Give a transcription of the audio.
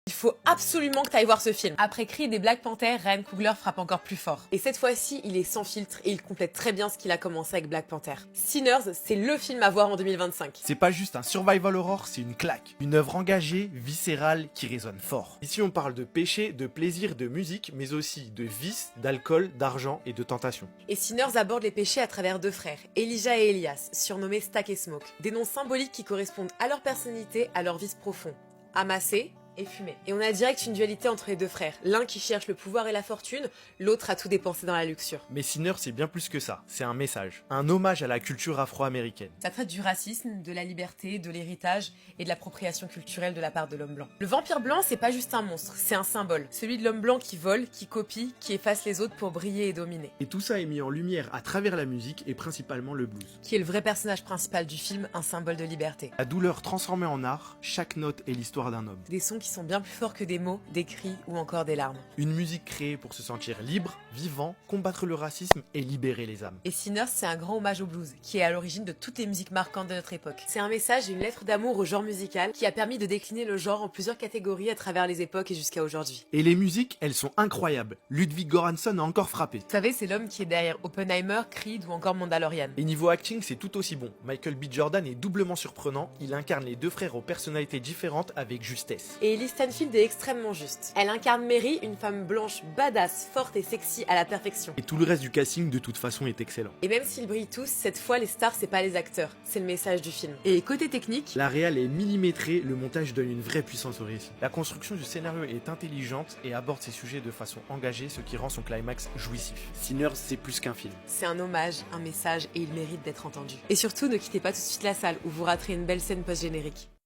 Il faut absolument que tu ailles voir ce film. Après Creed et Black Panther, Ryan Coogler frappe encore plus fort. Et cette fois-ci, il est sans filtre et il complète très bien ce qu'il a commencé avec Black Panther. Sinners, c'est le film à voir en 2025. C'est pas juste un survival horror, c'est une claque. Une œuvre engagée, viscérale, qui résonne fort. Ici on parle de péché, de plaisir, de musique, mais aussi de vice, d'alcool, d'argent et de tentation. Et Sinners aborde les péchés à travers deux frères, Elijah et Elias, surnommés Stack et Smoke. Des noms symboliques qui correspondent à leur personnalité, à leur vice profond. Amassé et fumé. Et on a direct une dualité entre les deux frères. L'un qui cherche le pouvoir et la fortune, l'autre a tout dépensé dans la luxure. Mais Sinners, c'est bien plus que ça. C'est un message. Un hommage à la culture afro-américaine. Ça traite du racisme, de la liberté, de l'héritage et de l'appropriation culturelle de la part de l'homme blanc. Le vampire blanc, c'est pas juste un monstre, c'est un symbole. Celui de l'homme blanc qui vole, qui copie, qui efface les autres pour briller et dominer. Et tout ça est mis en lumière à travers la musique et principalement le blues. Qui est le vrai personnage principal du film, un symbole de liberté. La douleur transformée en art, chaque note est l'histoire d'un homme. Des sons qui sont bien plus forts que des mots, des cris ou encore des larmes. Une musique créée pour se sentir libre, vivant, combattre le racisme et libérer les âmes. Et Sinners, c'est un grand hommage au blues, qui est à l'origine de toutes les musiques marquantes de notre époque. C'est un message et une lettre d'amour au genre musical qui a permis de décliner le genre en plusieurs catégories à travers les époques et jusqu'à aujourd'hui. Et les musiques, elles sont incroyables. Ludwig Göransson a encore frappé. Vous savez, c'est l'homme qui est derrière Oppenheimer, Creed ou encore Mandalorian. Et niveau acting, c'est tout aussi bon. Michael B. Jordan est doublement surprenant, il incarne les deux frères aux personnalités différentes avec justesse. Et Ellie Stanfield est extrêmement juste. Elle incarne Mary, une femme blanche, badass, forte et sexy à la perfection. Et tout le reste du casting de toute façon est excellent. Et même s'ils brillent tous, cette fois les stars c'est pas les acteurs, c'est le message du film. Et côté technique, La réal est millimétrée, le montage donne une vraie puissance au récit. La construction du scénario est intelligente et aborde ses sujets de façon engagée, ce qui rend son climax jouissif. Sinners, c'est plus qu'un film. c'est un hommage, un message et il mérite d'être entendu. Et surtout ne quittez pas tout de suite la salle où vous raterez une belle scène post-générique.